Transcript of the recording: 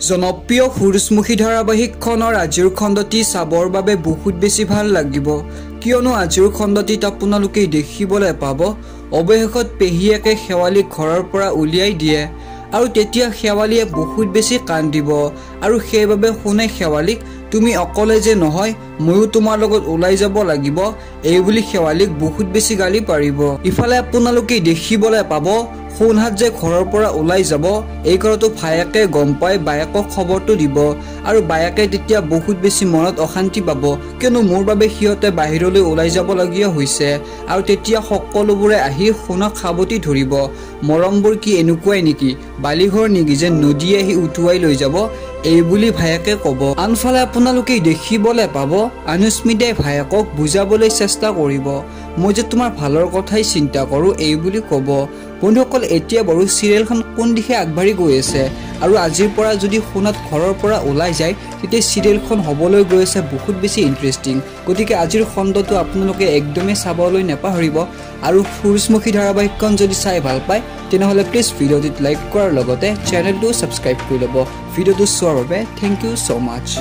জনপ্ৰিয় সূৰুযমুখী ধাৰাবাহিকখনৰ আজিৰ খণ্ডটি চাবৰ বাবে বহুত বেছি ভাল লাগিব কিয়নো আজিৰ খণ্ডটিত আপোনালোকে দেখিবলৈ পাব অৱশেষত পেহীয়েকে শেৱালীক ঘৰৰ পৰা উলিয়াই দিয়ে আৰু তেতিয়া শেৱালীয়ে বহুত বেছি কান্দিব আৰু সেইবাবে শুনে শেৱালীক তুমি অকলে যে নহয় ময়ো তোমাৰ লগত ওলাই যাব লাগিব এই বুলি শেৱালীক বহুত বেছি গালি পাৰিব ইফালে আপোনালোকে দেখিবলৈ পাব সোণহাত যে ঘৰৰ পৰা ওলাই যাব এই কথাটো ভায়াকে গম পাই বায়াকক খবৰটো দিব আৰু বায়াকে তেতিয়া বহুত বেছি মনত অশান্তি পাব কিয়নো মোৰ বাবে সিহঁতে বাহিৰলৈ ওলাই যাব লগীয়া হৈছে আৰু তেতিয়া সকলোবোৰে আহি সোণক খাবতি ধৰিব মৰমবোৰ কি এনেকুৱাই নেকি বালিঘৰ নেকি যে নদী আহি উঠুৱাই লৈ যাব এই বুলি ভায়াকে ক'ব আনফালে আপোনালোকে দেখিবলৈ পাব অনুস্মিতাই ভায়াকক বুজাবলৈ চেষ্টা কৰিব মই যে তোমাৰ ভালৰ কথাই চিন্তা কৰোঁ এই বুলি ক'ব বন্ধুসকল এতিয়া বাৰু সিৰিয়েলখন কোন দিশে আগবাঢ়ি গৈ আছে আৰু আজিৰ পৰা যদি সোণত ঘৰৰ পৰা ওলাই যায় তেতিয়া সিৰিয়েলখন হ'বলৈ গৈ আছে বহুত বেছি ইন্টাৰেষ্টিং গতিকে আজিৰ খণ্ডটো আপোনালোকে একদমেই চাবলৈ নাপাহৰিব আৰু সূৰুযমুখী ধাৰাবাহিকখন যদি চাই ভাল পায় তেনেহ'লে প্লিজ ভিডিঅ'টোত লাইক কৰাৰ লগতে চেনেলটো ছাবস্ক্ৰাইব কৰি ল'ব ভিডিঅ'টো চোৱাৰ বাবে থেংক ইউ so much